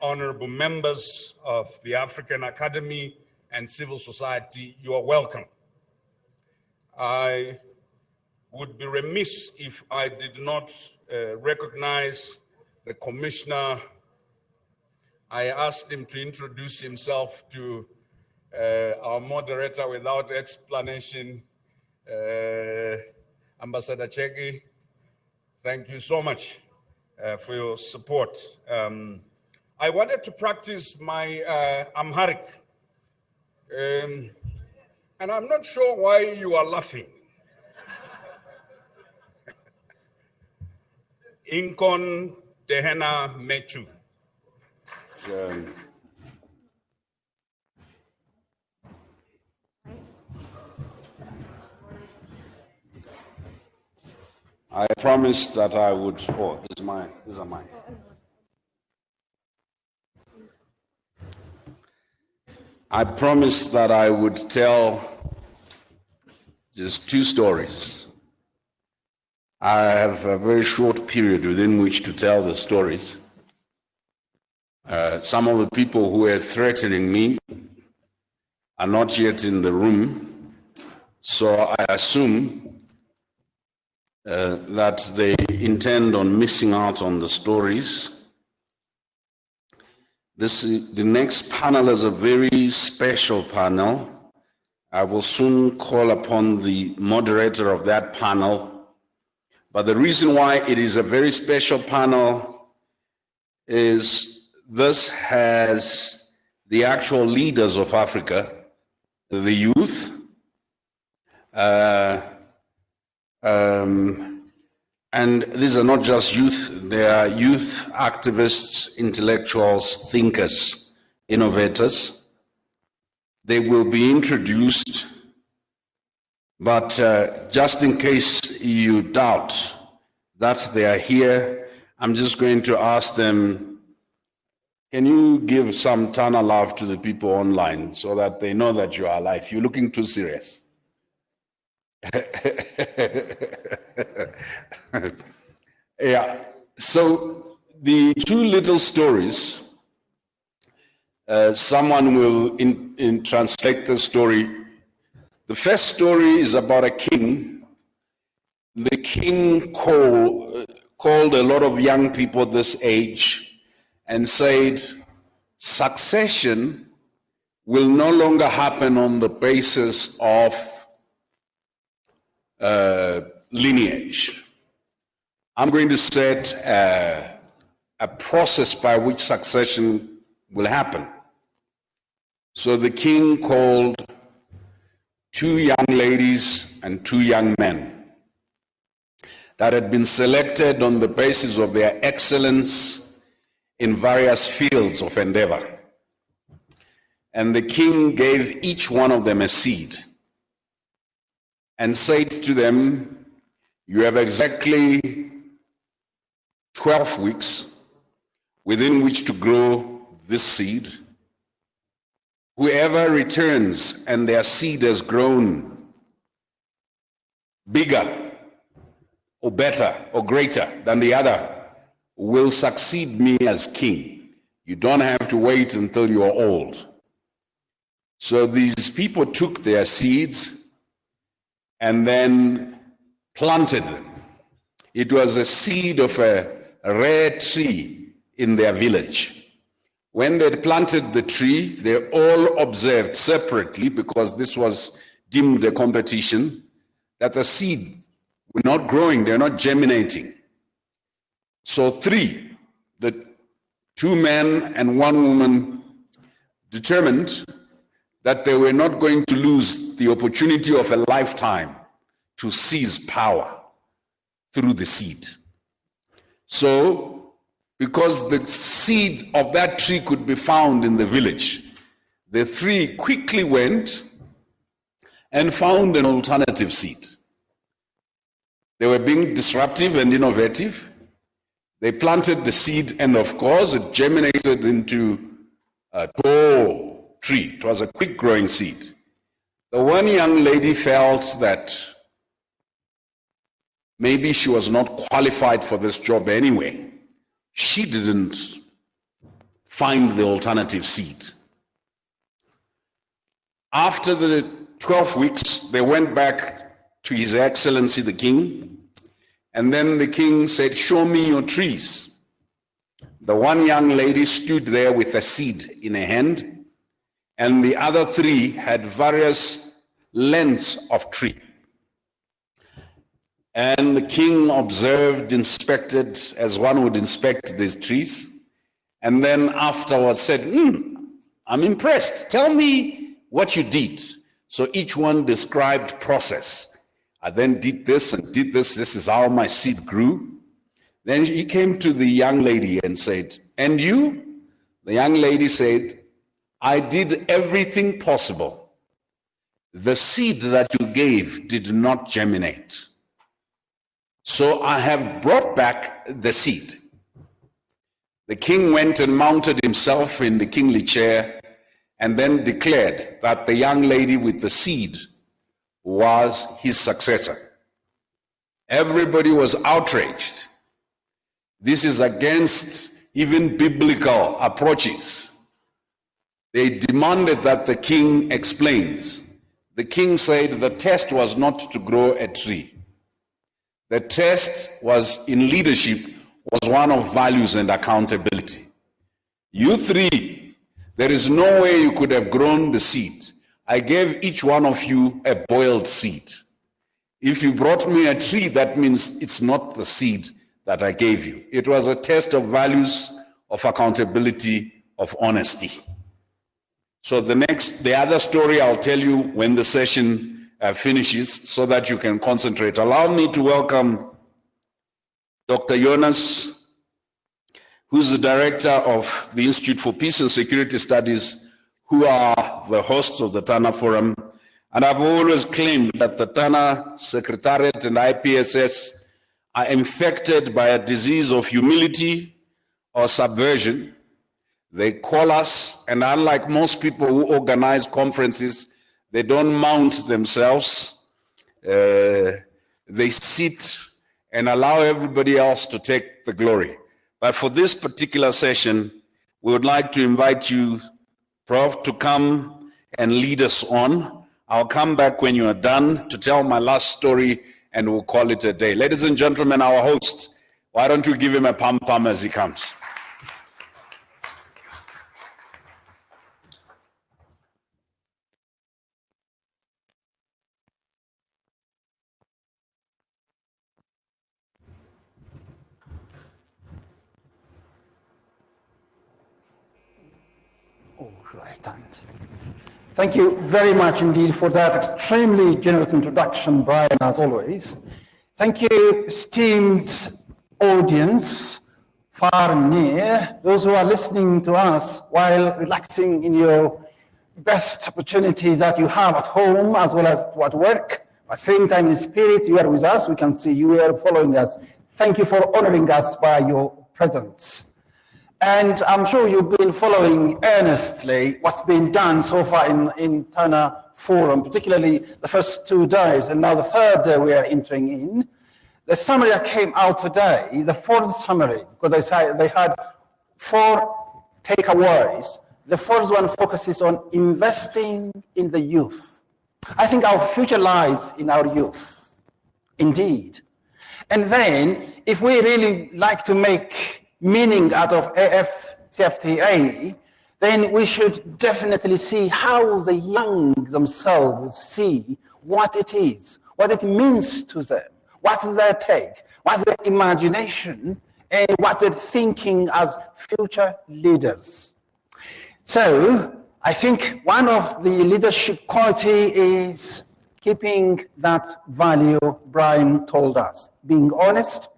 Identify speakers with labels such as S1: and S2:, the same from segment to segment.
S1: honorable members of the African Academy and civil society, you are welcome. I would be remiss if I did not recognize the commissioner. I asked him to introduce himself to our moderator without explanation. Ambassador Chege, thank you so much for your support. I wanted to practice my Amharic, and I'm not sure why you are laughing. Inkon Tehena Metu.
S2: I promised that I would, these are mine. I promised that I would tell just 2 stories. I have a very short period within which to tell the stories. Some of the people who are threatening me are not yet in the room, so I assume that they intend on missing out on the stories. The next panel is a very special panel. I will soon call upon the moderator of that panel. But the reason why it is a very special panel is this has the actual leaders of Africa, the youth, and these are not just youth, they are youth activists, intellectuals, thinkers, innovators. They will be introduced, but just in case you doubt that they are here, I'm just going to ask them, can you give some Tana love to the people online so that they know that you are alive? You're looking too serious. Yeah, so the 2 little stories, someone will translate the story. The first story is about a king. The king called a lot of young people this age and said, succession will no longer happen on the basis of lineage. I'm going to set a process by which succession will happen. So the king called 2 young ladies and 2 young men that had been selected on the basis of their excellence in various fields of endeavor. And the king gave each one of them a seed and said to them, you have exactly 12 weeks within which to grow this seed. Whoever returns and their seed has grown bigger or better or greater than the other will succeed me as king. You don't have to wait until you are old. So these people took their seeds and then planted them. It was a seed of a rare tree in their village. When they planted the tree, they all observed separately, because this was deemed a competition, that the seed were not growing, they're not germinating. So 3, the 2 men and 1 woman, determined that they were not going to lose the opportunity of a lifetime to seize power through the seed. So, because the seed of that tree could be found in the village, the 3 quickly went and found an alternative seed. They were being disruptive and innovative. They planted the seed, and of course it germinated into a tall tree. It was a quick growing seed. The one young lady felt that maybe she was not qualified for this job anyway. She didn't find the alternative seed. After the 12 weeks, they went back to His Excellency the King, and then the king said, "Show me your trees." The one young lady stood there with a seed in her hand, and the other three had various lengths of tree. And the king observed, inspected, as one would inspect these trees, and then afterwards said, "I'm impressed. Tell me what you did." So each one described process. "I then did this and did this. This is how my seed grew." Then he came to the young lady and said, "And you?" The young lady said, "I did everything possible. The seed that you gave did not germinate. So I have brought back the seed." The king went and mounted himself in the kingly chair and then declared that the young lady with the seed was his successor. Everybody was outraged. This is against even biblical approaches. They demanded that the king explains. The king said the test was not to grow a tree. The test was in leadership, was one of values and accountability. You three, there is no way you could have grown the seed. I gave each one of you a boiled seed. If you brought me a tree, that means it's not the seed that I gave you. It was a test of values, of accountability, of honesty. So the other story I'll tell you when the session finishes so that you can concentrate. Allow me to welcome Dr. Jonas, who's the director of the Institute for Peace and Security Studies, who are the hosts of the Tana Forum. And I've always claimed that the Tana Secretariat and IPSS are infected by a disease of humility or subversion. They call us, and unlike most people who organize conferences, they don't mount themselves. They sit and allow everybody else to take the glory. But for this particular session, we would like to invite you, Prof, to come and lead us on. I'll come back when you are done to tell my last story, and we'll call it a day. Ladies and gentlemen, our host, why don't you give him a pom-pom as he comes?
S3: Thank you very much indeed for that extremely generous introduction, Brian, as always. Thank you, esteemed audience, far and near, those who are listening to us while relaxing in your best opportunities that you have at home as well as at work. At the same time, in spirit, you are with us. We can see you are following us. Thank you for honoring us by your presence. And I'm sure you've been following earnestly what's been done so far in Tana Forum, particularly the first 2 days, and now the third day we are entering in. The summary that came out today, the fourth summary, because they had 4 takeaways. The first one focuses on investing in the youth. I think our future lies in our youth, indeed. And then, if we really like to make meaning out of AFCFTA, then we should definitely see how the young themselves see what it is, what it means to them, what's their take, what's their imagination, and what's their thinking as future leaders. So I think one of the leadership quality is keeping that value Brian told us, being honest,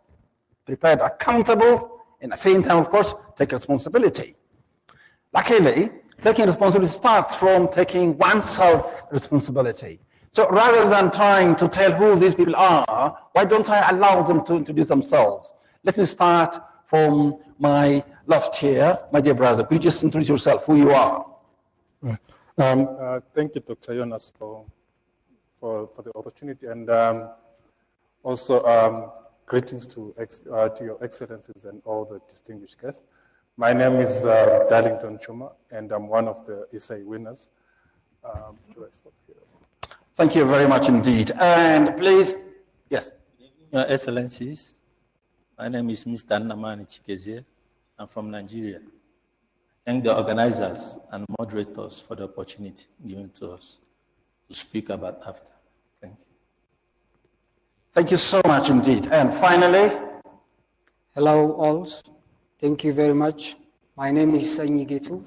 S3: prepared, accountable, and at the same time, of course, take responsibility. Luckily, taking responsibility starts from taking oneself responsibility. So rather than trying to tell who these people are, why don't I allow them to introduce themselves? Let me start from my left here. My dear brother, could you just introduce yourself, who you are?
S4: Thank you, Dr. Jonas, for the opportunity, and also greetings to your excellencies and all the distinguished guests. My name is Darlington Chuma, and I'm one of the essay winners. Do I stop here?
S3: Thank you very much indeed. And please, yes.
S5: Your Excellencies, my name is Mr. Nnamani Chikezie. I'm from Nigeria. Thank the organizers and moderators for the opportunity given to us to speak about AFTA. Thank you.
S3: Thank you so much indeed. And finally,
S6: Hello all, thank you very much. My name is Sanyi Gitu.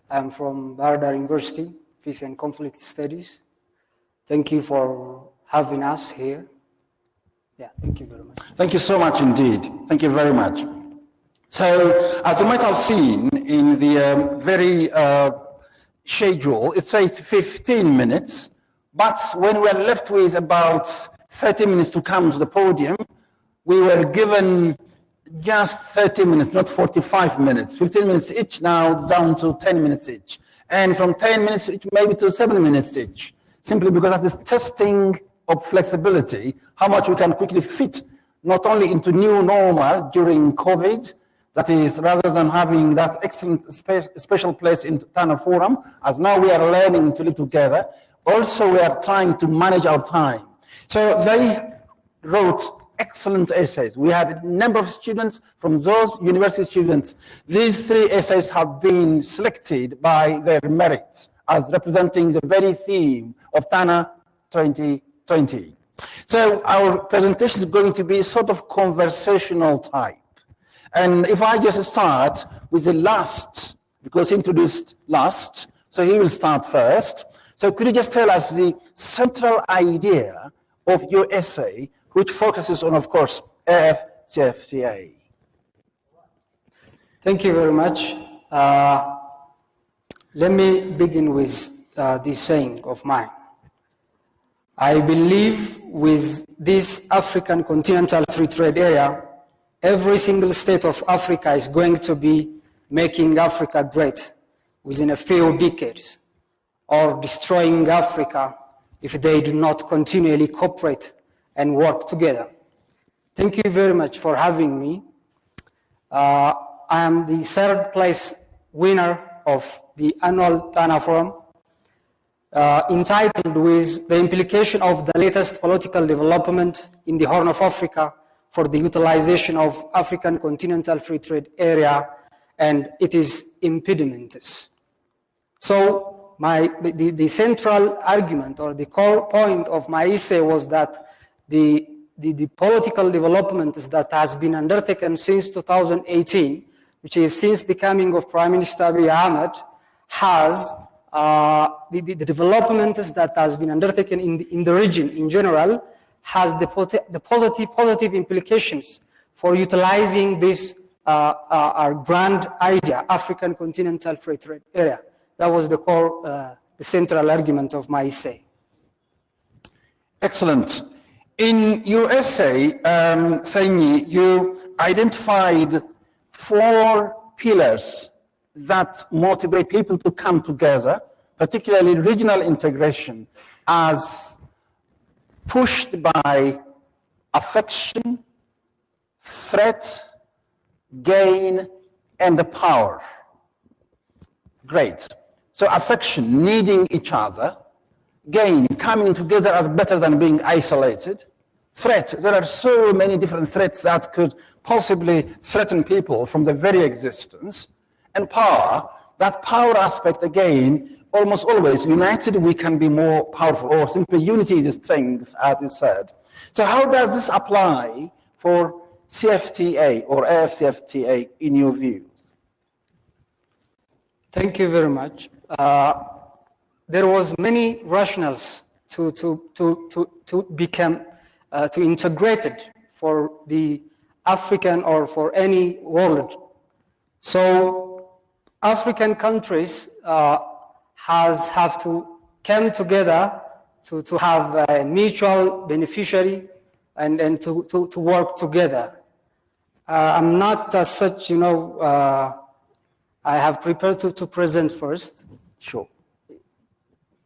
S6: I'm from Baradar University, Peace and Conflict Studies. Thank you for having us here. Yeah, thank you very much.
S3: thank you so much indeed. Thank you very much. So, as you might have seen in the very schedule, it says 15 minutes, but when we are left with about 30 minutes to come to the podium, we were given just 30 minutes, not 45 minutes, 15 minutes each, now down to 10 minutes each. And from 10 minutes each, maybe to 7 minutes each, simply because of this testing of flexibility, how much we can quickly fit, not only into new normal during COVID, that is, rather than having that excellent special place in Tana Forum, as now we are learning to live together, also we are trying to manage our time. So they wrote excellent essays. We had a number of students from those university students. These 3 essays have been selected by their merits as representing the very theme of Tana 2020. So our presentation is going to be sort of conversational type. And if I just start with the last, because he introduced last, so he will start first. So could you just tell us the central idea of your essay, which focuses on, of course, AFCFTA?
S6: Thank you very much. Let me begin with this saying of mine. I believe with this African continental free trade area, every single state of Africa is going to be making Africa great within a few decades, or destroying Africa if they do not continually cooperate and work together. Thank you very much for having me. I am the 3rd place winner of the annual Tana Forum, entitled with the implication of the latest political development in the Horn of Africa for the utilization of African continental free trade area and its impediments. So the central argument or the core point of my essay was that the political developments that has been undertaken since 2018, which is since the coming of Prime Minister Abiy Ahmed, has the developments that has been undertaken in the region in general has the positive implications for utilizing this our grand idea, African continental free trade area. That was the core, the central argument of my essay.
S3: Excellent. In your essay, Sanyi, you identified 4 pillars that motivate people to come together, particularly regional integration, as pushed by affection, threat, gain, and the power. Great. So affection, needing each other. Gain, coming together as better than being isolated. Threat, there are so many different threats that could possibly threaten people from their very existence. And power, that power aspect again, almost always united we can be more powerful, or simply unity is strength, as is said. So how does this apply for CFTA or AFCFTA in your views?
S6: Thank you very much. There was many rationales to become to integrate it for the African or for any world. So African countries have to come together to have a mutual beneficiary and to work together. I'm not such, I have prepared to present first.
S3: Sure.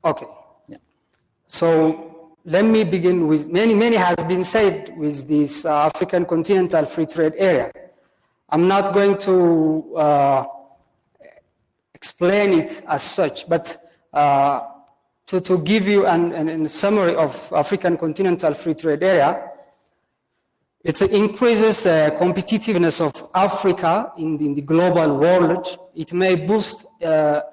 S6: Okay. Yeah. So let me begin with, many has been said with this African continental free trade area. I'm not going to explain it as such, but to give you a summary of African Continental Free Trade Area, it increases competitiveness of Africa in the global world. It may boost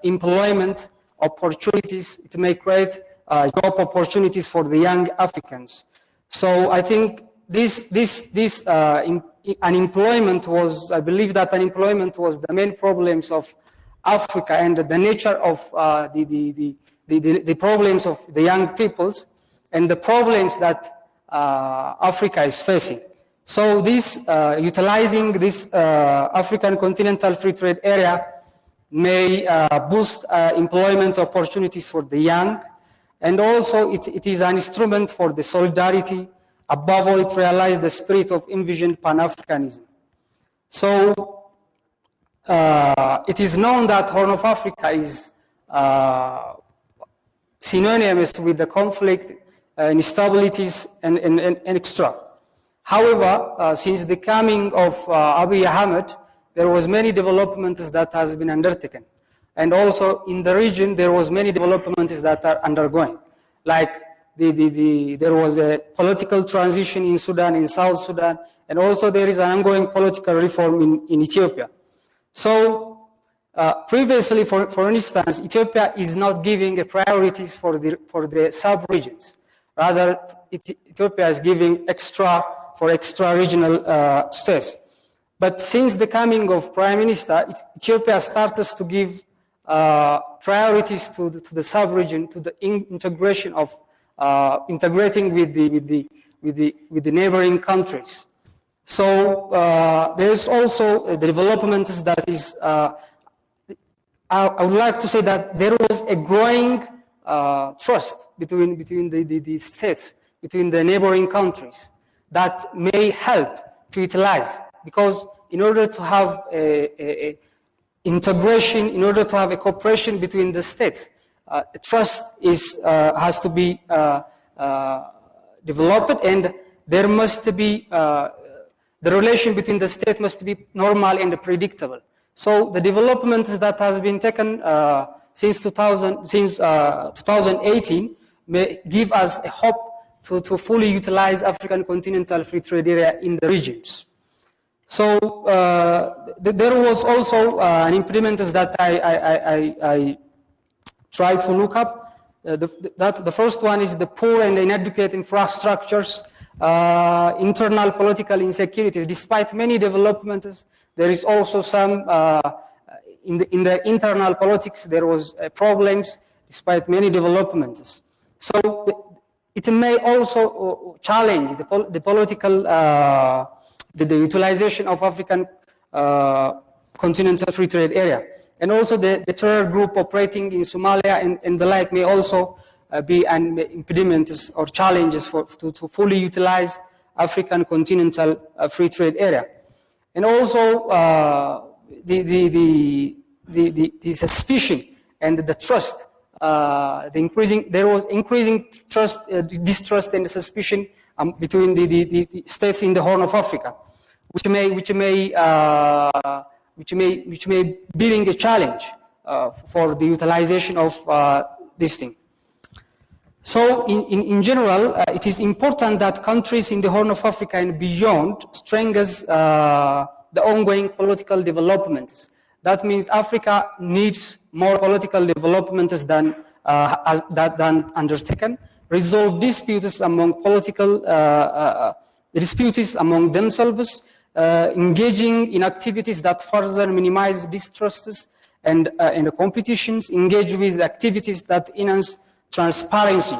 S6: employment opportunities. It may create job opportunities for the young Africans. So I think unemployment was, I believe that unemployment was the main problems of Africa and the nature of the problems of the young peoples and the problems that Africa is facing. So utilizing this African Continental Free Trade Area may boost employment opportunities for the young, and also it is an instrument for the solidarity. Above all, it realizes the spirit of envisioned Pan-Africanism. So it is known that Horn of Africa is synonymous with the conflict, instabilities, and extra. However, since the coming of Abiy Ahmed, there was many developments that has been undertaken. And also in the region, there was many developments that are undergoing. Like there was a political transition in Sudan, in South Sudan, and also there is an ongoing political reform in Ethiopia. So previously, for instance, Ethiopia is not giving priorities for the sub-regions. Rather, Ethiopia is giving extra regional status. But since the coming of Prime Minister, Ethiopia started to give priorities to the sub-region, to the integration of integrating with the neighboring countries. So there is also the developments that is. I would like to say that there was a growing trust between the states, between the neighboring countries, that may help to utilize, because in order to have a integration, in order to have a cooperation between the states, trust has to be developed, and there must be the relation between the states must be normal and predictable. So the developments that has been taken since 2018 may give us a hope to fully utilize African Continental Free Trade Area in the regions. So there was also an impediment that I tried to look up. The first one is the poor and inadequate infrastructures, internal political insecurities. Despite many developments, there is also some in the internal politics. There was problems despite many developments. So it may also challenge the political, the utilization of African Continental Free Trade Area. And also the terror group operating in Somalia and the like may also be an impediment or challenges to fully utilize African Continental Free Trade Area. And also the suspicion and the trust, there was increasing trust, distrust and suspicion between the states in the Horn of Africa, which may being a challenge for the utilization of this thing. So in general, it is important that countries in the Horn of Africa and beyond strengthen the ongoing political developments. That means Africa needs more political developments than undertaken, resolve disputes among disputes among themselves, engaging in activities that further minimize distrusts and competitions, engage with activities that enhance transparency.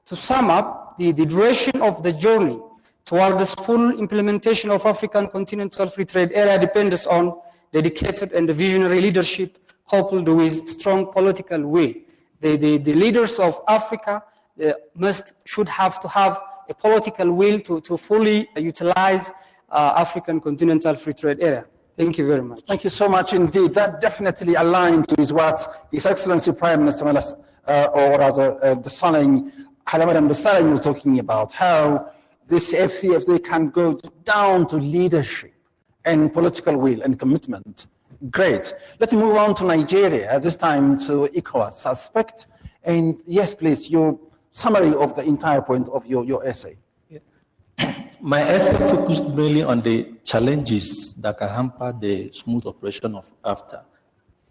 S6: To sum up, the duration of the journey towards full implementation of African Continental Free Trade Area depends on dedicated and visionary leadership coupled with strong political will. The leaders of Africa should have to have a political will to fully utilize African Continental Free Trade Area. Thank you very much.
S3: Thank you so much indeed. That definitely aligns with what His Excellency Prime Minister Meles, or rather Desalegn, Hailemariam Desalegn was talking about, how this FCFTA can go down to leadership and political will and commitment. Great. Let's move on to Nigeria, this time to ECOWAS suspect. And yes, please, your summary of the entire point of your essay.
S5: My essay focused mainly on the challenges that can hamper the smooth operation of AFTA,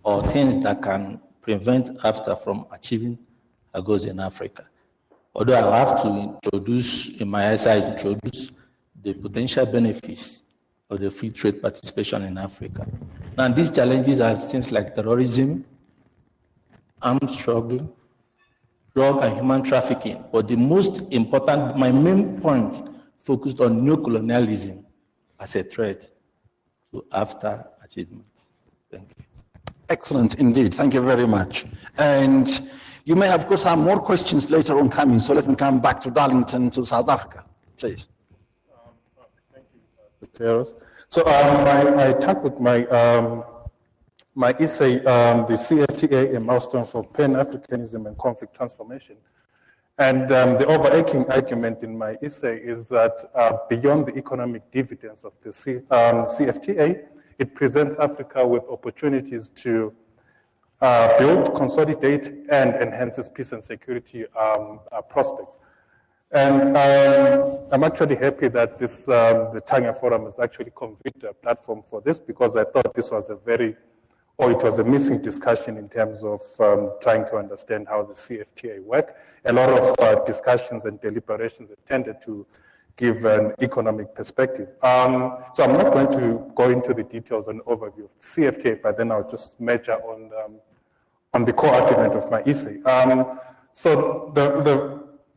S5: or things that can prevent AFTA from achieving her goals in Africa. Although I have to introduce, in my essay, I introduce the potential benefits of the free trade participation in Africa. Now, these challenges are things like terrorism, armed struggle, drug and human trafficking. But the most important, my main point, focused on neocolonialism as a threat to AFTA achievements. Thank you.
S3: Excellent indeed. Thank you very much. And you may have got some more questions later on coming, so let me come back to Darlington, to South Africa, please.
S4: Thank you, Gutierrez. So I tackled my essay, the CFTA, a milestone for Pan-Africanism and conflict transformation. And the overarching argument in my essay is that beyond the economic dividends of the CFTA, it presents Africa with opportunities to build, consolidate, and enhance its peace and security prospects. And I'm actually happy that this the Tanya Forum has actually convened a platform for this, because I thought this was it was a missing discussion in terms of trying to understand how the CFTA work. A lot of discussions and deliberations tended to give an economic perspective. So I'm not going to go into the details and overview of the CFTA, but then I'll just measure on the core argument of my essay. So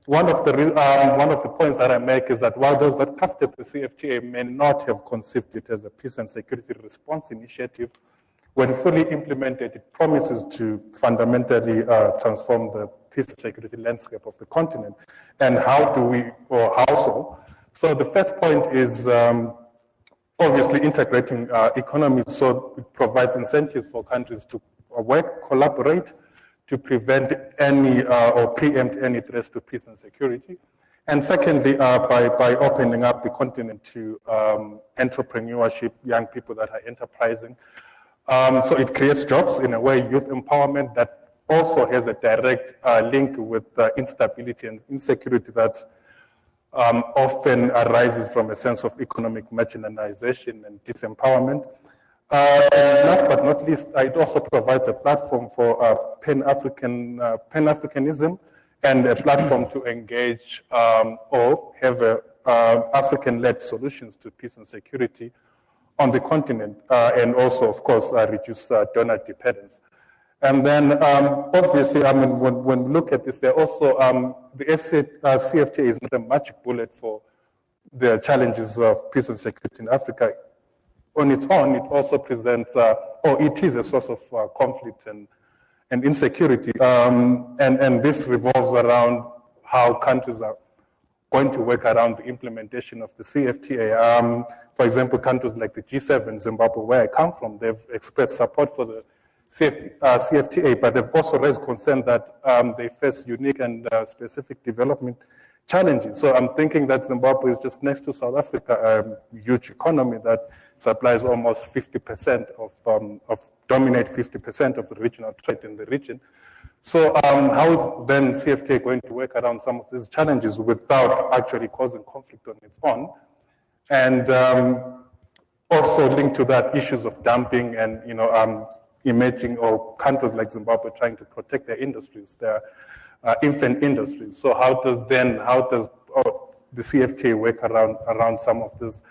S4: one of the points that I make is that while those that crafted the CFTA may not have conceived it as a peace and security response initiative, when fully implemented, it promises to fundamentally transform the peace and security landscape of the continent. And how do we, or how so? So the first point is obviously integrating economies, so it provides incentives for countries to work, collaborate, to prevent any or preempt any threats to peace and security. And secondly, by opening up the continent to entrepreneurship, young people that are enterprising. So it creates jobs, in a way, youth empowerment that also has a direct link with instability and insecurity that often arises from a sense of economic marginalization and disempowerment. Last but not least, it also provides a platform for Pan-Africanism and a platform to engage or have African-led solutions to peace and security on the continent, and also, of course, reduce donor dependence. And then, obviously, I mean, when we look at this, there also, the CFTA is not a magic bullet for the challenges of peace and security in Africa. On its own, it also presents, or it is a source of conflict and insecurity. And this revolves around how countries are going to work around the implementation of the CFTA. For example, countries like the G7, Zimbabwe, where I come from, they've expressed support for the CFTA, but they've also raised concern that they face unique and specific development challenges. So I'm thinking that Zimbabwe is just next to South Africa, a huge economy that supplies almost 50% of dominate 50% of the regional trade in the region. So how is then CFTA going to work around some of these challenges without actually causing conflict on its own? And also linked to that, issues of dumping and emerging, or countries like Zimbabwe trying to protect their industries, their infant industries. So how does the CFTA work around some of these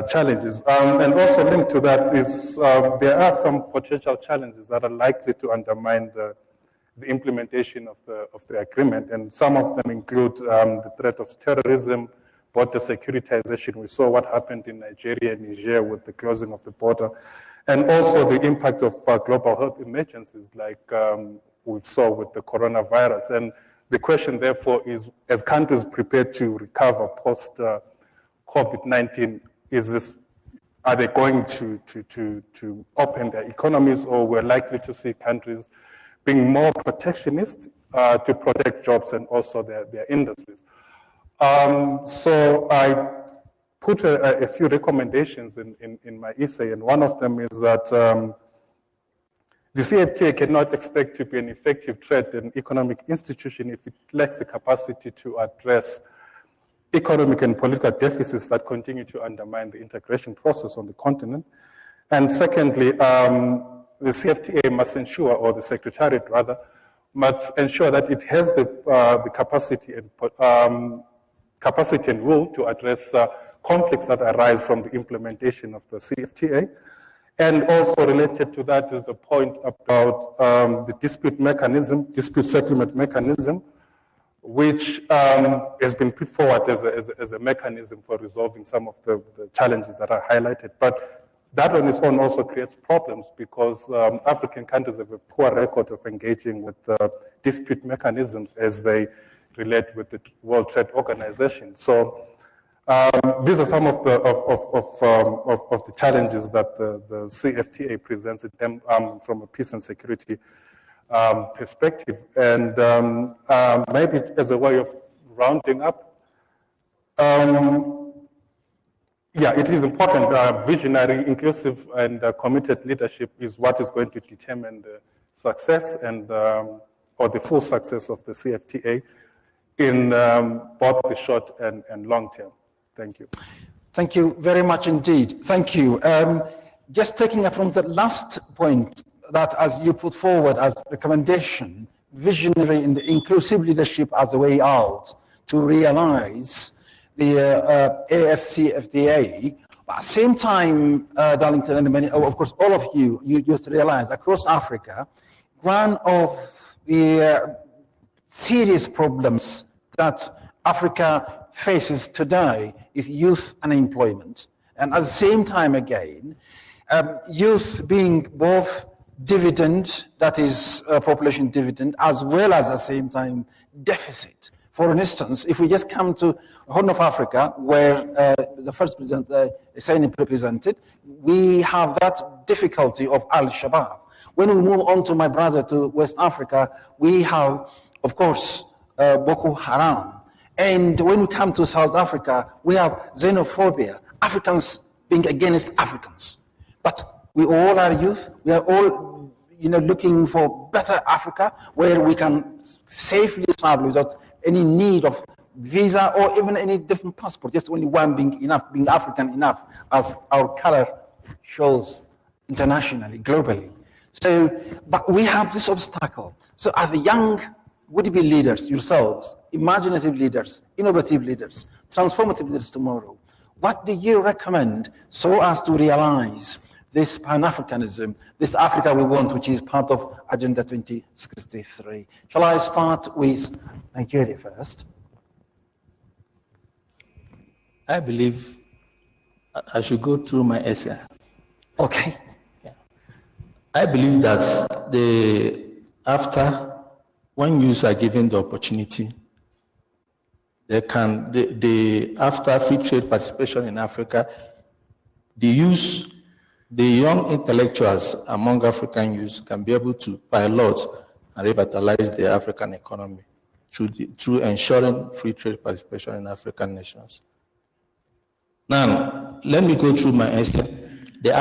S4: challenges? And also linked to that is there are some potential challenges that are likely to undermine the implementation of the agreement, and some of them include the threat of terrorism, border securitization. We saw what happened in Nigeria and Niger with the closing of the border, and also the impact of global health emergencies like we saw with the coronavirus. And the question, therefore, is, as countries prepare to recover post COVID-19, are they going to open their economies, or we're likely to see countries being more protectionist to protect jobs and also their industries? So I put a few recommendations in my essay, and one of them is that the CFTA cannot expect to be an effective trade and economic institution if it lacks the capacity to address economic and political deficits that continue to undermine the integration process on the continent. And secondly, the CFTA must ensure, or the Secretariat rather, must ensure that it has the capacity and will to address conflicts that arise from the implementation of the CFTA. And also related to that is the point about the dispute settlement mechanism, which has been put forward as a mechanism for resolving some of the challenges that are highlighted. But that on its own also creates problems because African countries have a poor record of engaging with dispute mechanisms as they relate with the World Trade Organization. So these are some of the challenges that the CFTA presents them from a peace and security perspective. And maybe as a way of rounding up, yeah, it is important. Visionary, inclusive, and committed leadership is what is going to determine the success and or the full success of the CFTA in both the short and long term. Thank you.
S3: Thank you very much indeed. Thank you. Just taking up from the last point that, as you put forward as recommendation, visionary and inclusive leadership as a way out to realize the AFCFTA. At the same time, Darlington and many, of course, all of you just realize across Africa, one of the serious problems that Africa faces today is youth unemployment. And at the same time again, youth being both dividend, that is population dividend, as well as at the same time deficit. For instance, if we just come to Horn of Africa, where the first president, Hussein, represented, we have that difficulty of Al-Shabaab. When we move on to my brother to West Africa, we have, of course, Boko Haram. And when we come to South Africa, we have xenophobia, Africans being against Africans. But we all are youth, we are all looking for better Africa, where we can safely travel without any need of visa or even any different passport, just only one being enough, being African enough, as our color shows internationally, globally. So, but we have this obstacle. So as the young would-be leaders, yourselves, imaginative leaders, innovative leaders, transformative leaders tomorrow, what do you recommend so as to realize this Pan-Africanism, this Africa we want, which is part of Agenda 2063? Shall I start with Nigeria first?
S5: I believe I should go through my essay.
S3: Okay.
S5: Yeah. I believe that when youths are given the opportunity, after free trade participation in Africa, the young intellectuals among African youths can be able to pilot and revitalize the African economy through ensuring free trade participation in African nations. Now, let me go through my essay. The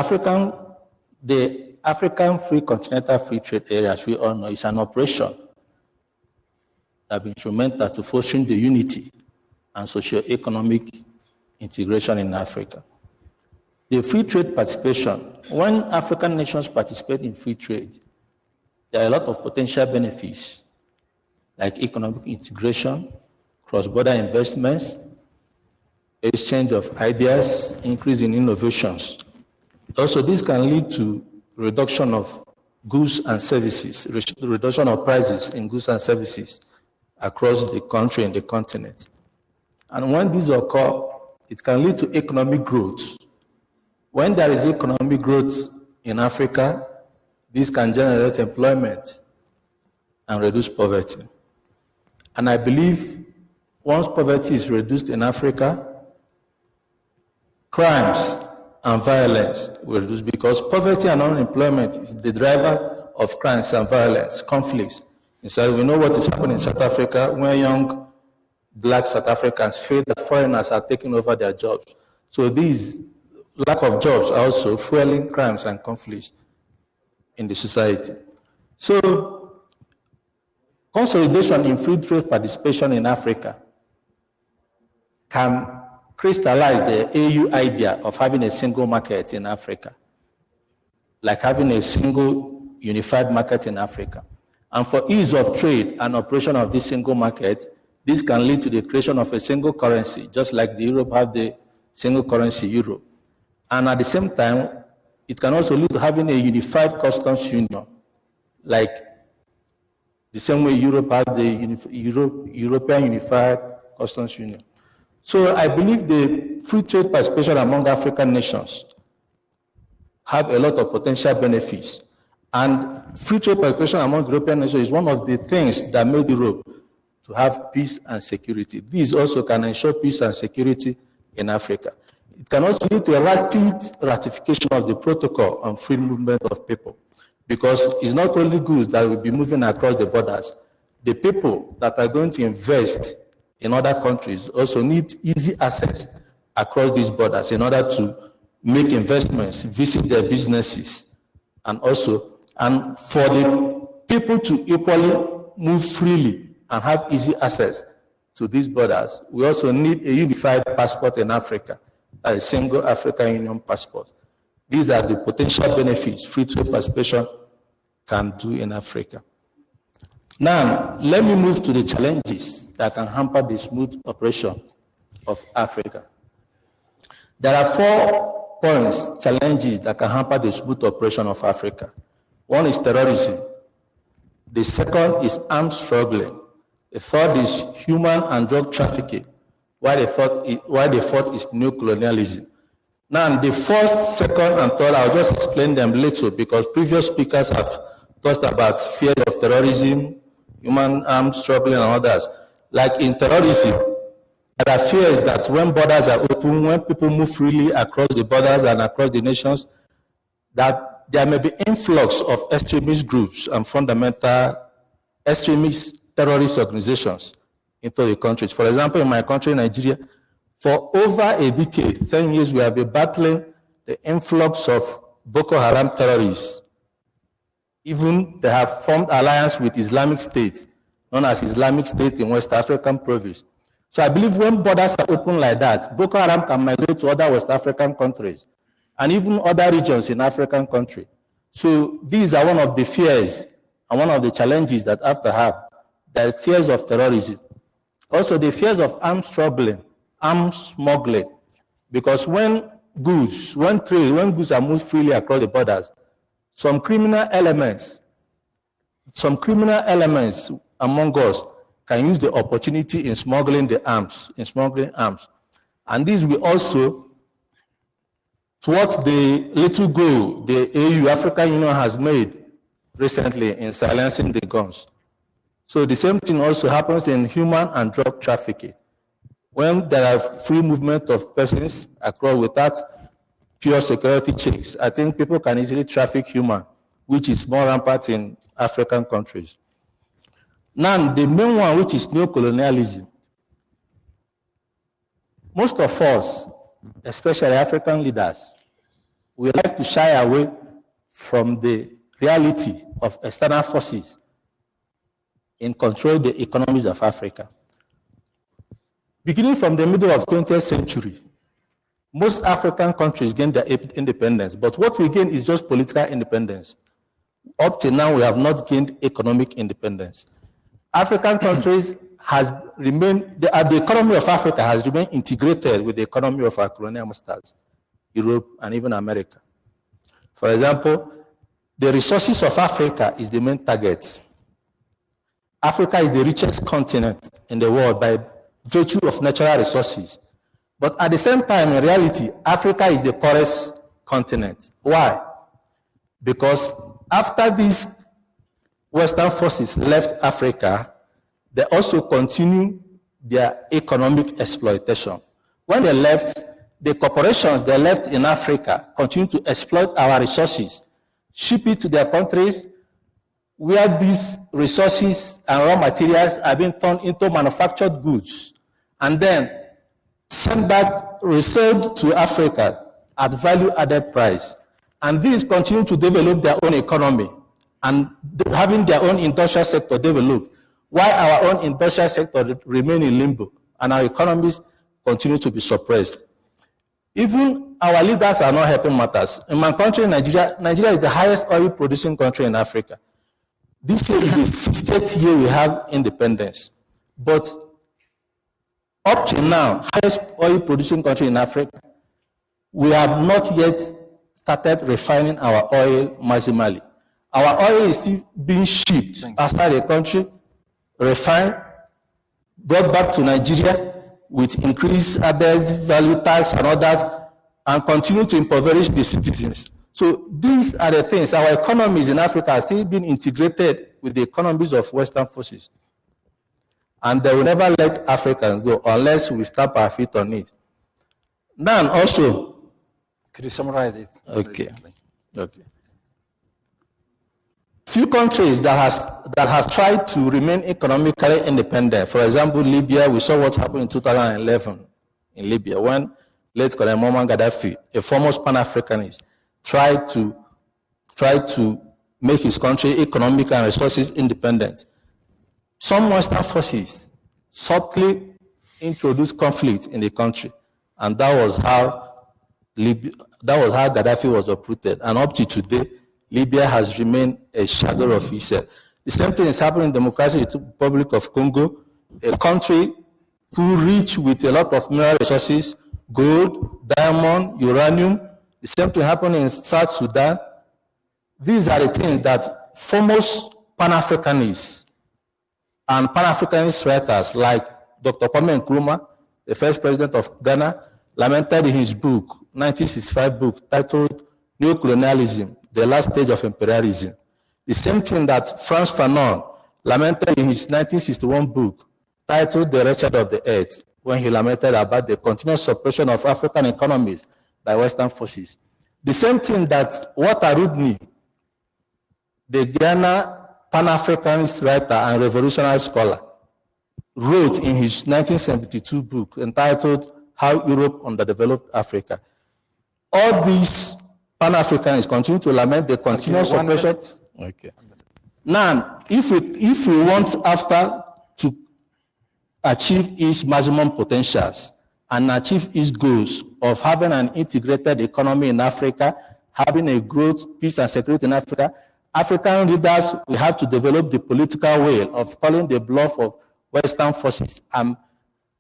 S5: African Free Continental Free Trade Area, as we all know, is an operation that has been instrumental to fostering the unity and socio-economic integration in Africa. The free trade participation, when African nations participate in free trade, there are a lot of potential benefits, like economic integration, cross-border investments, exchange of ideas, increase in innovations. Also, this can lead to reduction of goods and services, reduction of prices in goods and services across the country and the continent. And when these occur, it can lead to economic growth. When there is economic growth in Africa, this can generate employment and reduce poverty. And I believe once poverty is reduced in Africa, crimes and violence will reduce, because poverty and unemployment is the driver of crimes and violence, conflicts. So we know what is happening in South Africa when young black South Africans feel that foreigners are taking over their jobs. So these lack of jobs are also fueling crimes and conflicts in the society. So consolidation in free trade participation in Africa can crystallize the AU idea of having a single market in Africa, like having a single unified market in Africa. And for ease of trade and operation of this single market, this can lead to the creation of a single currency, just like the Europe have the single currency euro. And at the same time, it can also lead to having a unified customs union, like the same way Europe has the European Unified Customs Union. So I believe the free trade participation among African nations have a lot of potential benefits. And free trade participation among European nations is one of the things that made Europe to have peace and security. These also can ensure peace and security in Africa. It can also lead to a rapid ratification of the protocol on free movement of people, because it's not only goods that will be moving across the borders. The people that are going to invest in other countries also need easy access across these borders in order to make investments, visit their businesses, and for the people to equally move freely and have easy access to these borders. We also need a unified passport in Africa, a single African Union passport. These are the potential benefits free trade participation can do in Africa. Now, let me move to the challenges that can hamper the smooth operation of Africa. There are 4 points, challenges that can hamper the smooth operation of Africa. One is terrorism. The second is armed struggling. The third is human and drug trafficking, while the fourth is neocolonialism. Now, the first, second, and third, I'll just explain them little because previous speakers have talked about fears of terrorism, human armed struggling, and others. Like in terrorism, there are fears that when borders are open, when people move freely across the borders and across the nations, that there may be influx of extremist groups and fundamental extremist terrorist organizations into the countries. For example, in my country, Nigeria, for over a decade, 10 years, we have been battling the influx of Boko Haram terrorists. Even they have formed alliance with Islamic State, known as Islamic State in West African province. So I believe when borders are open like that, Boko Haram can migrate to other West African countries and even other regions in African countries. So these are one of the fears and one of the challenges that Africa have, the fears of terrorism. Also the fears of armed struggling, armed smuggling, because when goods are moved freely across the borders, some criminal elements among us can use the opportunity in smuggling arms. And this will also, towards the little goal the AU, African Union, has made recently in silencing the guns. So the same thing also happens in human and drug trafficking. When there are free movement of persons across without pure security checks, I think people can easily traffic human, which is more rampant in African countries. Now, the main one, which is neocolonialism. Most of us, especially African leaders, we like to shy away from the reality of external forces in controlling the economies of Africa. Beginning from the middle of the 20th century, most African countries gained their independence, but what we gain is just political independence. Up to now, we have not gained economic independence. African countries has remained, the economy of Africa has remained integrated with the economy of our colonial masters, Europe and even America. For example, the resources of Africa is the main target. Africa is the richest continent in the world by virtue of natural resources. But at the same time, in reality, Africa is the poorest continent. Why? Because after these Western forces left Africa, they also continue their economic exploitation. When they left, the corporations they left in Africa continue to exploit our resources, ship it to their countries, where these resources and raw materials are being turned into manufactured goods, and then sent back, resold to Africa at value-added price. And these continue to develop their own economy and having their own industrial sector develop, while our own industrial sector remain in limbo and our economies continue to be suppressed. Even our leaders are not helping matters. In my country, Nigeria is the highest oil-producing country in Africa. This year is the 60th year we have independence. But up to now, highest oil-producing country in Africa, we have not yet started refining our oil maximally. Our oil is still being shipped outside the country, refined, brought back to Nigeria with increased added value tax and others, and continue to impoverish the citizens. So these are the things. Our economies in Africa are still being integrated with the economies of Western forces. And they will never let Africans go unless we stamp our feet on it. Now also,
S3: Could you summarize it?
S5: okay. Few countries that has tried to remain economically independent. For example, Libya, we saw what happened in 2011 in Libya when late Colonel Muammar Gaddafi, a foremost Pan-Africanist, tried to make his country economic and resources independent. Some Western forces subtly introduced conflict in the country, and that was how Gaddafi was uprooted. And up to today, Libya has remained a shadow of itself. The same thing is happening in the Democratic Republic of Congo, a country too rich with a lot of mineral resources, gold, diamond, uranium. The same thing happened in South Sudan. These are the things that foremost Pan-Africanists and Pan-Africanist writers like Dr. Kwame Nkrumah, the first president of Ghana, lamented in his book, 1965 book, titled Neocolonialism, the Last Stage of Imperialism. The same thing that Frantz Fanon lamented in his 1961 book, titled The Wretched of the Earth, when he lamented about the continuous suppression of African economies by Western forces. The same thing that Walter Rodney, the Ghana Pan-Africanist writer and revolutionary scholar, wrote in his 1972 book entitled How Europe Underdeveloped Africa. All these Pan-Africanists continue to lament the continuous suppression. Okay. Now, if we want after to achieve its maximum potentials and achieve its goals of having an integrated economy in Africa, having a growth, peace, and security in Africa, African leaders will have to develop the political will of calling the bluff of Western forces and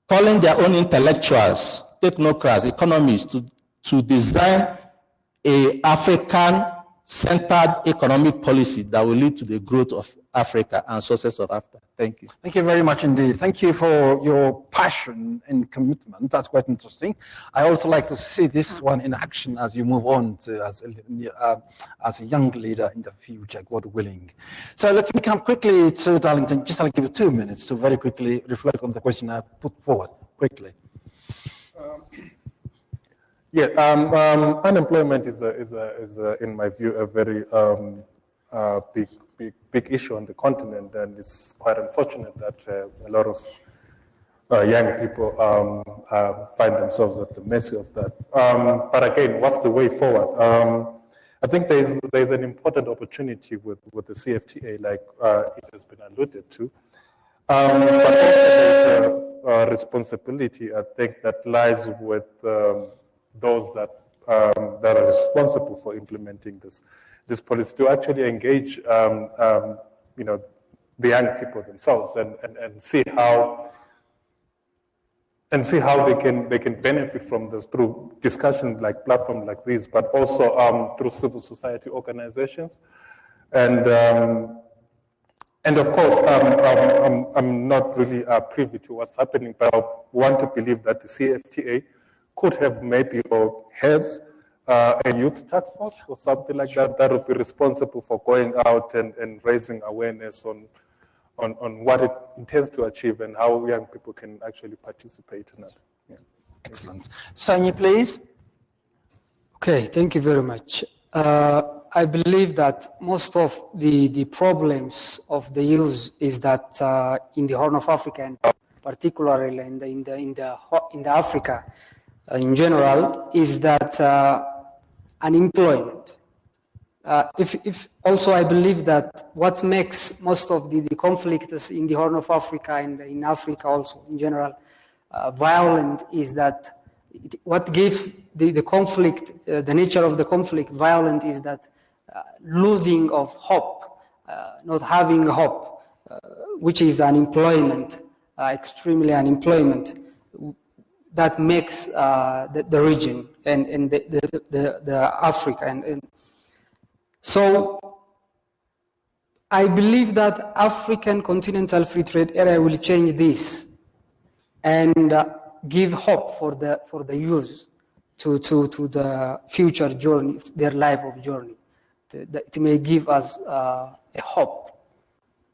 S5: calling their own intellectuals, technocrats, economists to design a African-centered economic policy that will lead to the growth of Africa and success of Africa. Thank you.
S3: Thank you very much indeed. Thank you for your passion and commitment. That's quite interesting. I also like to see this one in action as you move on to as a young leader in the future, God willing. So let's come quickly to Darlington. Just I'll give you 2 minutes to very quickly reflect on the question I put forward quickly.
S4: Unemployment is in my view, a very big issue on the continent, and it's quite unfortunate that a lot of young people find themselves at the mercy of that. But again, what's the way forward? I think there's an important opportunity with the CFTA, like it has been alluded to. But also there's a responsibility, I think, that lies with those that are responsible for implementing this policy to actually engage, the young people themselves and see how they can benefit from this through discussions like platforms like these, but also through civil society organizations, and of course, I'm not really privy to what's happening, but I want to believe that the CFTA could have maybe or has a youth task force or something like that would be responsible for going out and raising awareness on what it intends to achieve and how young people can actually participate in that. Yeah.
S3: Excellent. Sanyi, please.
S6: Okay, thank you very much. I believe that most of the problems of the youth is that in the Horn of Africa, and particularly in the Africa in general, is that unemployment. If also I believe that what makes most of the conflicts in the Horn of Africa and in Africa also in general violent is that what gives the conflict, the nature of the conflict violent is that losing of hope, not having hope, which is unemployment, extremely unemployment, that makes the region and the Africa. And so I believe that African Continental Free Trade Area will change this and give hope for the youth to the future journey, their life of journey. It may give us a hope.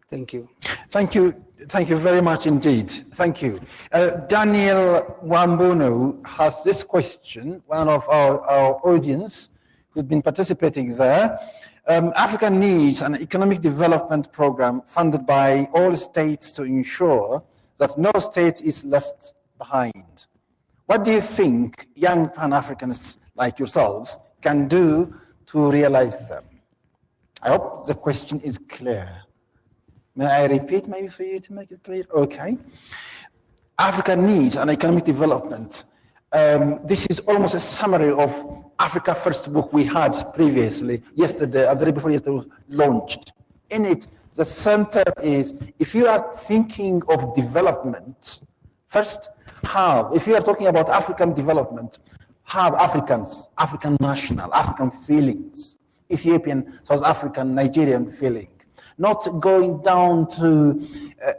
S6: Thank you.
S3: Thank you. Thank you very much indeed. Thank you. Daniel Wambuno has this question, one of our audience who've been participating there. Africa needs an economic development program funded by all states to ensure that no state is left behind. What do you think young Pan-Africans like yourselves can do to realize them? I hope the question is clear. May I repeat maybe for you to make it clear? Okay. Africa needs an economic development. This is almost a summary of Africa First book we had previously, yesterday, the day before yesterday was launched. In it, the center is, if you are thinking of development, first have, if you are talking about African development, have Africans, African national, African feelings, Ethiopian, South African, Nigerian feeling. Not going down to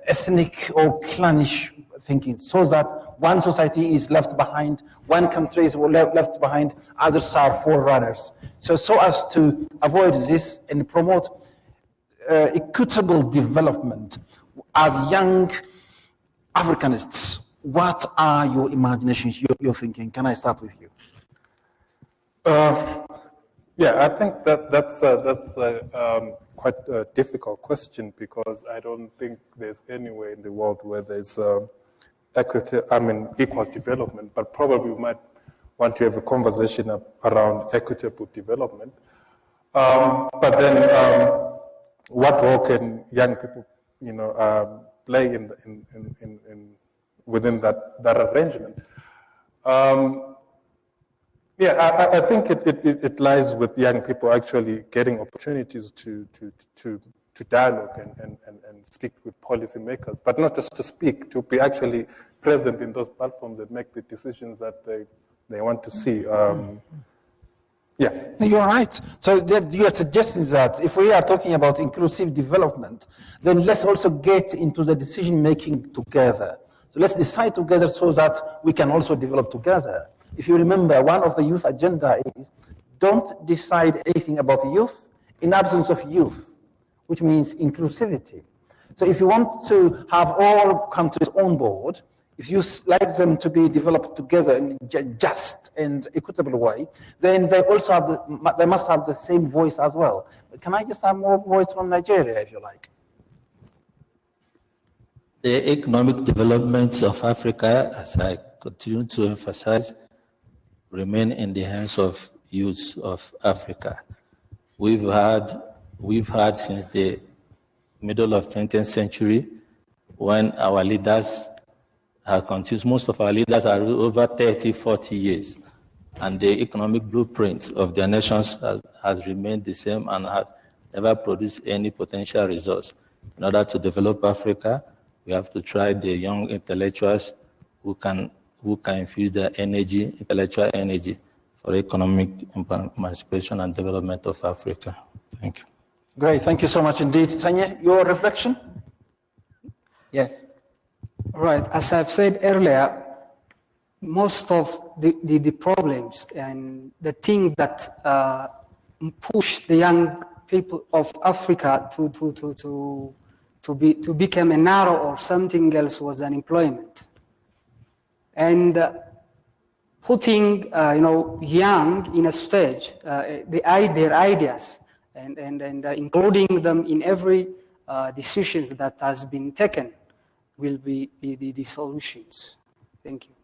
S3: ethnic or clannish thinking, so that one society is left behind, one country is left behind, others are forerunners. So as to avoid this and promote equitable development, as young Africanists, what are your imaginations, your thinking? Can I start with you?
S4: Yeah, I think that's quite a difficult question, because I don't think there's anywhere in the world where there's equal development, but probably we might want to have a conversation around equitable development. But then, what role can young people, play within that arrangement? Yeah, I think it lies with young people actually getting opportunities to dialogue and speak with policymakers, but not just to speak, to be actually present in those platforms that make the decisions that they want to see. Yeah.
S3: You're right. So you are suggesting that if we are talking about inclusive development, then let's also get into the decision-making together. So let's decide together so that we can also develop together. If you remember, one of the youth agenda is don't decide anything about youth in absence of youth, which means inclusivity. So if you want to have all countries on board, if you like them to be developed together in a just and equitable way, then they also have they must have the same voice as well. Can I just have more voice from Nigeria, if you like?
S5: The economic developments of Africa, as I continue to emphasize, remain in the hands of youth of Africa. We've had since the middle of 20th century, when our leaders have continued, most of our leaders are over 30, 40 years, and the economic blueprint of their nations has remained the same and has never produced any potential results. In order to develop Africa, we have to try the young intellectuals who can infuse their energy, intellectual energy, for economic emancipation and development of Africa. Thank you.
S3: Great, thank you so much indeed. Sanye, your reflection? Yes.
S6: Right, as I've said earlier, most of the problems and the thing that push the young people of Africa to become a narrow or something else was unemployment. And putting young in a stage, their ideas, and including them in every decisions that has been taken will be the solutions. Thank you.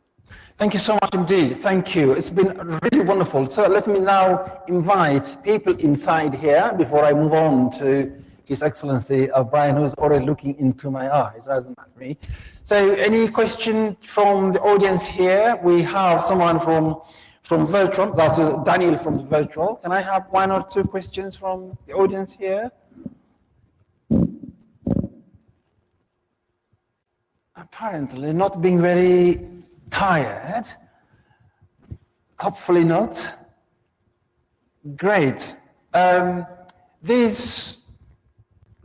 S3: Thank you so much indeed. Thank you. It's been really wonderful. So let me now invite people inside here before I move on to His Excellency Brian, who's already looking into my eyes, hasn't me? So any question from the audience here? We have someone from virtual, that's Daniel from the virtual. Can I have one or two questions from the audience here? Apparently not being very tired. Hopefully not. Great. The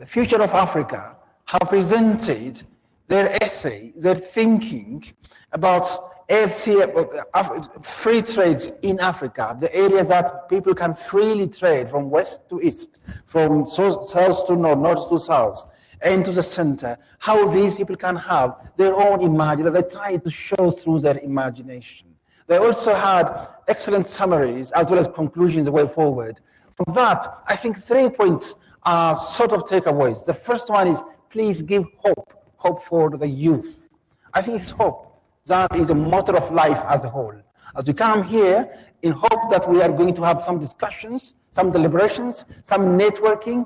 S3: Future of Africa have presented their essay, their thinking about AFC, free trade in Africa, the areas that people can freely trade from west to east, from south to north, north to south, and to the center, how these people can have their own imagination. They try to show through their imagination. They also had excellent summaries as well as conclusions the way forward. From that, I think 3 points are sort of takeaways. The first one is, please give hope for the youth. I think it's hope. That is a motto of life as a whole. As we come here, in hope that we are going to have some discussions, some deliberations, some networking,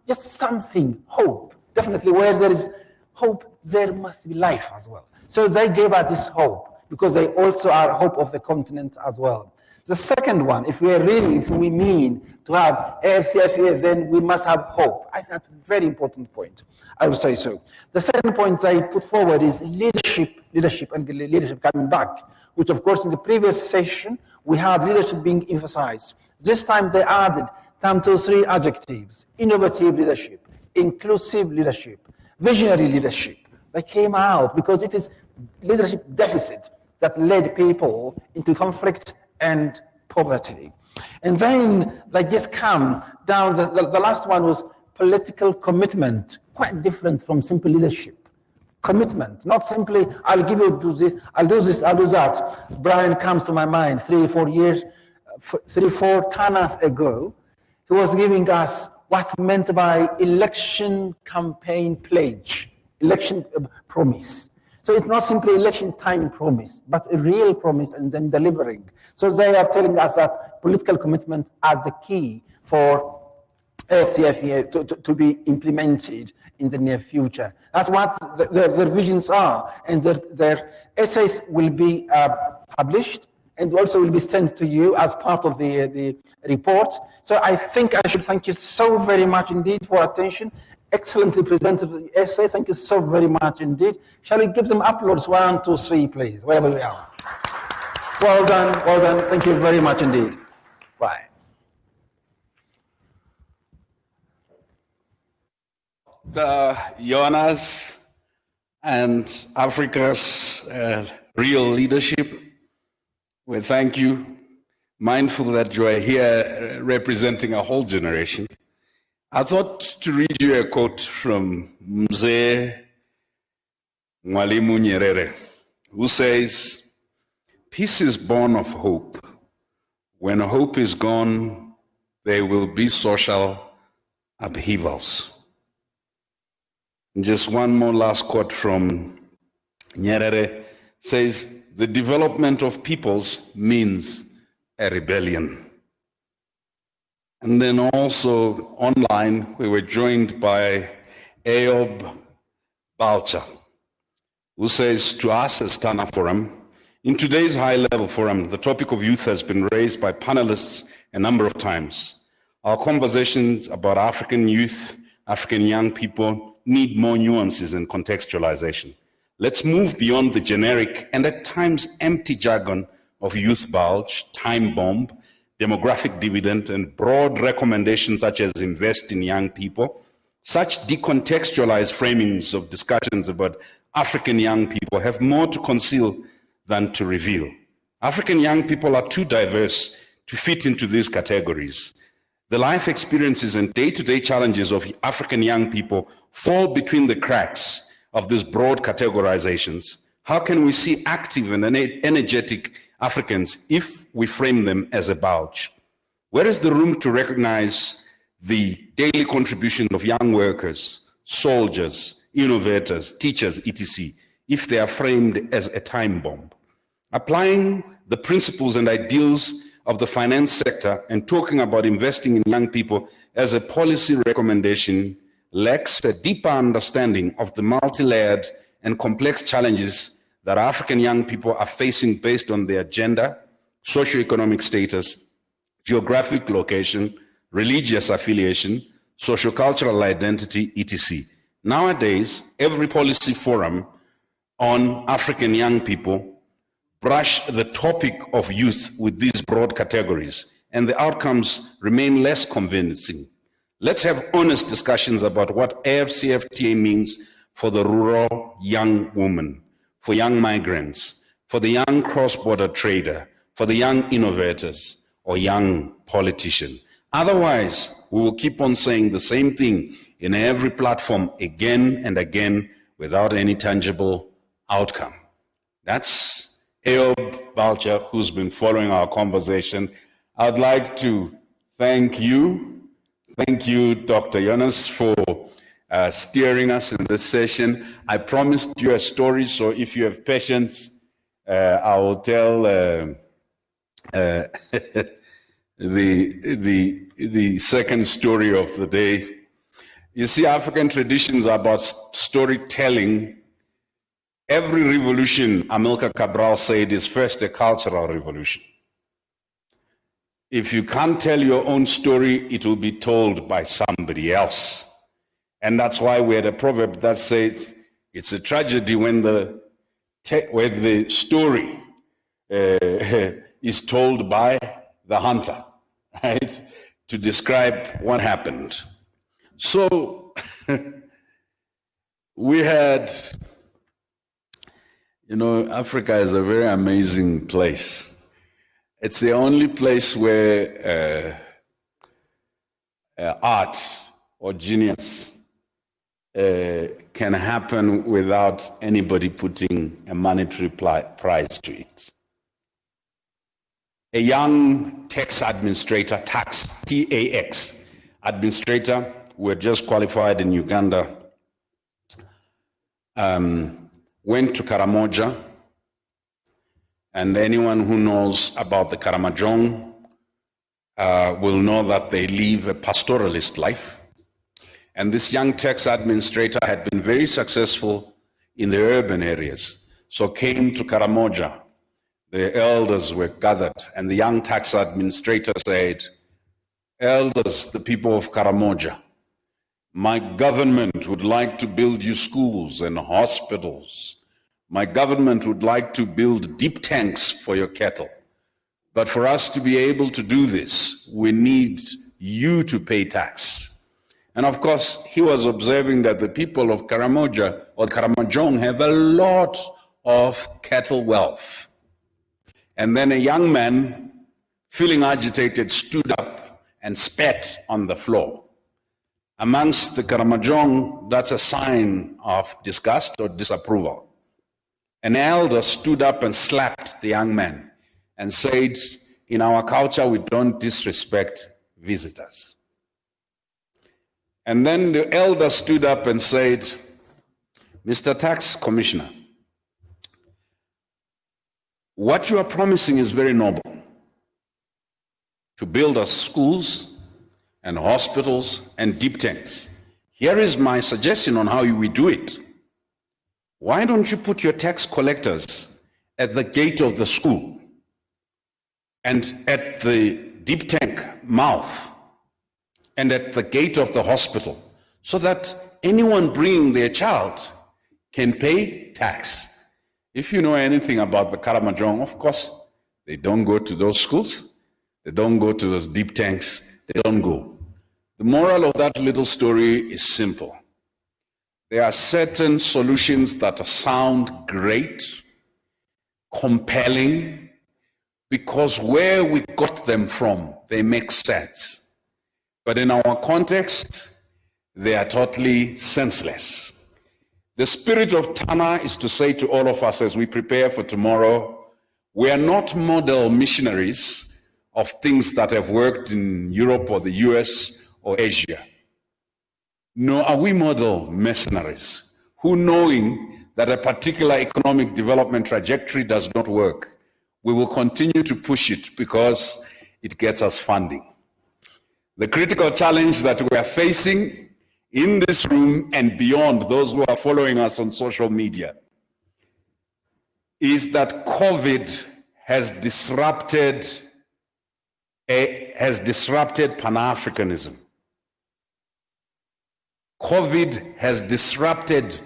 S3: just something, hope. Definitely where there is hope, there must be life as well. So they gave us this hope because they also are hope of the continent as well. The second one, if we mean to have AFCFTA, then we must have hope. I think that's a very important point. I would say so. The second point I put forward is leadership coming back, which of course in the previous session, we had leadership being emphasized. This time they added 3 adjectives: innovative leadership, inclusive leadership, visionary leadership. They came out because it is leadership deficit that led people into conflict and poverty. And then they just come down, the last one was political commitment, quite different from simple leadership. Commitment, not simply, I'll give you this, I'll do this, I'll do that. Brian comes to my mind 4 terms ago. He was giving us what's meant by election campaign pledge, election promise. So it's not simply election time promise, but a real promise and then delivering. So they are telling us that political commitment as the key for AFCFTA to be implemented in the near future. That's what their visions are, and their essays will be published and also will be sent to you as part of the report. So I think I should thank you so very much indeed for attention. Excellently presented essay. Thank you so very much indeed. Shall we give them applause? 1, 2, 3, please, wherever we are. Well done, well done. Thank you very much indeed. Bye.
S2: Jonas and Africa's real leadership, we thank you. Mindful that you are here representing a whole generation. I thought to read you a quote from Mzee Mwalimu Nyerere, who says, "Peace is born of hope. When hope is gone, there will be social upheavals." And just one more last quote from Nyerere says, "The development of peoples means a rebellion." And then also online, we were joined by Ayob Balcha, who says to us as Tana Forum, "In today's high-level forum, the topic of youth has been raised by panelists a number of times. Our conversations about African youth, African young people need more nuances and contextualization. Let's move beyond the generic and at times empty jargon of youth bulge, time bomb, demographic dividend, and broad recommendations such as invest in young people. Such decontextualized framings of discussions about African young people have more to conceal than to reveal. African young people are too diverse to fit into these categories. The life experiences and day-to-day challenges of African young people fall between the cracks of these broad categorizations. How can we see active and energetic Africans if we frame them as a bulge? Where is the room to recognize the daily contribution of young workers, soldiers, innovators, teachers, etc., if they are framed as a time bomb. Applying the principles and ideals of the finance sector and talking about investing in young people as a policy recommendation lacks a deeper understanding of the multi-layered and complex challenges that African young people are facing based on their gender, socioeconomic status, geographic location, religious affiliation, sociocultural identity, etc. Nowadays, every policy forum on African young people brush the topic of youth with these broad categories, and the outcomes remain less convincing. Let's have honest discussions about what AfCFTA means for the rural young woman, for young migrants, for the young cross-border trader, for the young innovators or young politician. Otherwise, we will keep on saying the same thing in every platform again and again without any tangible outcome. That's Eyob Balcha, who's been following our conversation. I'd like to thank you, Dr. Jonas, for steering us in this session. I promised you a story, so if you have patience, I will tell the second story of the day. You see, African traditions are about storytelling. Every revolution, Amilcar Cabral said, is first a cultural revolution. If you can't tell your own story, it will be told by somebody else. And that's why we had a proverb that says, it's a tragedy when the story is told by the hunter, right? To describe what happened. So we had, Africa is a very amazing place. It's the only place where art or genius can happen without anybody putting a monetary price to it. A young tax administrator, TAX administrator, who had just qualified in Uganda, went to Karamoja, and anyone who knows about the Karamojong will know that they live a pastoralist life. And this young tax administrator had been very successful in the urban areas, so came to Karamoja. The elders were gathered, and the young tax administrator said, "Elders, the people of Karamoja, my government would like to build you schools and hospitals. My government would like to build deep tanks for your cattle. But for us to be able to do this, we need you to pay tax." And of course, he was observing that the people of Karamoja or Karamojong have a lot of cattle wealth. And then a young man, feeling agitated, stood up and spat on the floor. Amongst the Karamojong, that's a sign of disgust or disapproval. An elder stood up and slapped the young man and said, "In our culture, we don't disrespect visitors." And then the elder stood up and said, "Mr. Tax Commissioner, what you are promising is very noble. To build us schools and hospitals and deep tanks. Here is my suggestion on how we do it. Why don't you put your tax collectors at the gate of the school and at the deep tank mouth and at the gate of the hospital so that anyone bringing their child can pay tax?" If you know anything about the Karamojong, of course, they don't go to those schools. They don't go to those deep tanks. They don't go. The moral of that little story is simple. There are certain solutions that sound great, compelling, because where we got them from, they make sense. But in our context, they are totally senseless. The spirit of Tana is to say to all of us as we prepare for tomorrow, we are not model missionaries of things that have worked in Europe or the US or Asia. Nor are we model mercenaries. who, knowing that a particular economic development trajectory does not work, we will continue to push it because it gets us funding. The critical challenge that we are facing in this room and beyond, those who are following us on social media, is that COVID has disrupted Pan-Africanism. COVID has disrupted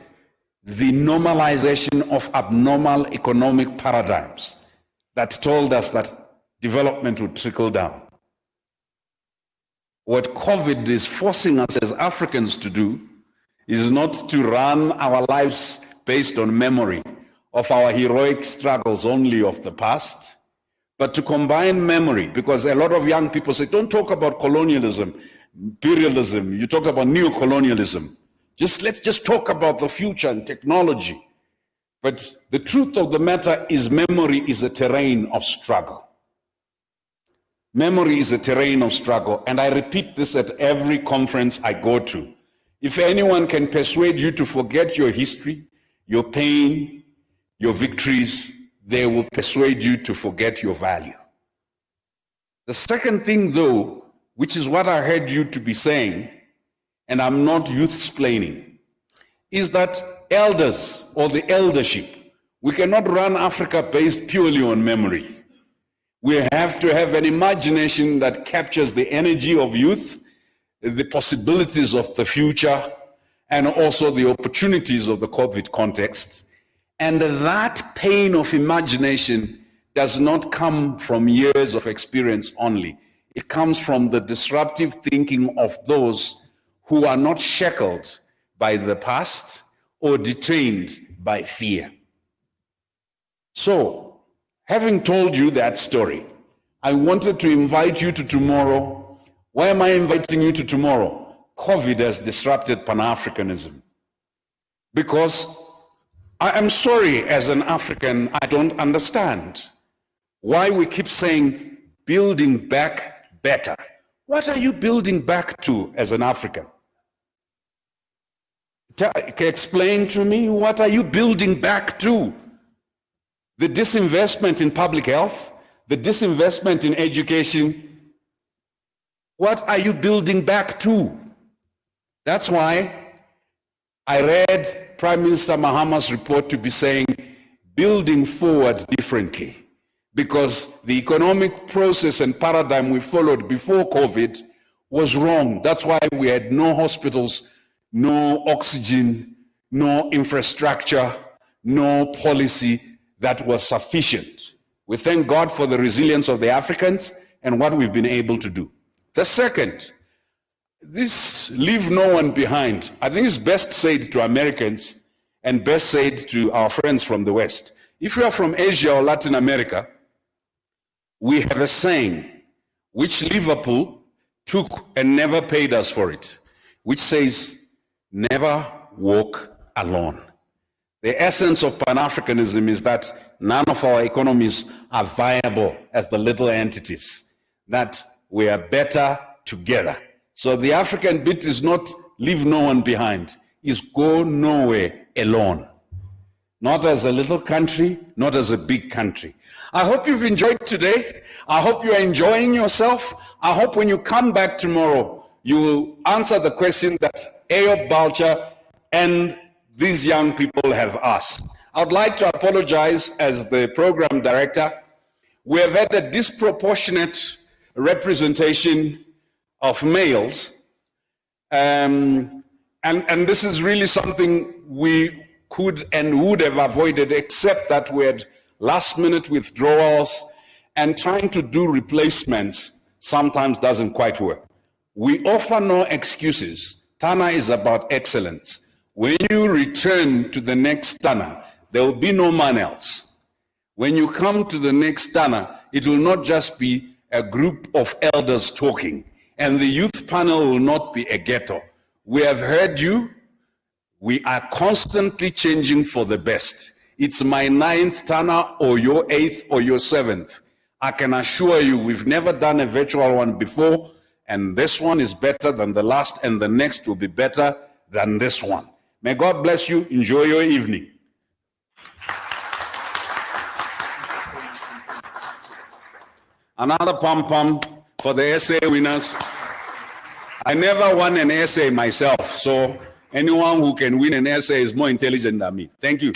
S2: the normalization of abnormal economic paradigms that told us that development would trickle down. What COVID is forcing us as Africans to do is not to run our lives based on memory of our heroic struggles only of the past, but to combine memory, because a lot of young people say, don't talk about colonialism, imperialism, you talked about neo-colonialism. Let's just talk about the future and technology. But the truth of the matter is memory is a terrain of struggle. Memory is a terrain of struggle, and I repeat this at every conference I go to. If anyone can persuade you to forget your history, your pain, your victories, they will persuade you to forget your value. The second thing, though, which is what I heard you to be saying, and I'm not youth-splaining, is that elders or the eldership, we cannot run Africa based purely on memory. We have to have an imagination that captures the energy of youth, the possibilities of the future, and also the opportunities of the COVID context. And that pain of imagination does not come from years of experience only. It comes from the disruptive thinking of those who are not shackled by the past or detained by fear. So, having told you that story, I wanted to invite you to tomorrow. Why am I inviting you to tomorrow? COVID has disrupted Pan-Africanism. Because I am sorry, as an African, I don't understand why we keep saying building back better. What are you building back to as an African? Explain to me, what are you building back to? The disinvestment in public health, the disinvestment in education, what are you building back to? That's why I read Prime Minister Mahama's report to be saying, building forward differently, because the economic process and paradigm we followed before COVID was wrong. That's why we had no hospitals, no oxygen, no infrastructure, no policy that was sufficient. We thank God for the resilience of the Africans and what we've been able to do. The second, this leave no one behind. I think it's best said to Americans and best said to our friends from the West. If you are from Asia or Latin America, we have a saying which Liverpool took and never paid us for it, which says, never walk alone. The essence of Pan-Africanism is that none of our economies are viable as the little entities, that we are better together. So the African bit is not leave no one behind, is go nowhere alone. Not as a little country, not as a big country. I hope you've enjoyed today. I hope you're enjoying yourself. I hope when you come back tomorrow, you will answer the question that Ayob Balcha and these young people have asked. I'd like to apologize as the program director. We have had a disproportionate representation of males. And this is really something we could and would have avoided, except that we had last-minute withdrawals, and trying to do replacements sometimes doesn't quite work. We offer no excuses. Tana is about excellence. When you return to the next Tana, there will be no man else. When you come to the next Tana, it will not just be a group of elders talking, and the youth panel will not be a ghetto. We have heard you. We are constantly changing for the best. It's my 9th Tana or your 8th or your 7th. I can assure you we've never done a virtual one before, and this one is better than the last, and the next will be better than this one. May God bless you. Enjoy your evening. Another pom-pom for the essay winners. I never won an essay myself, so anyone who can win an essay is more intelligent than me. Thank you.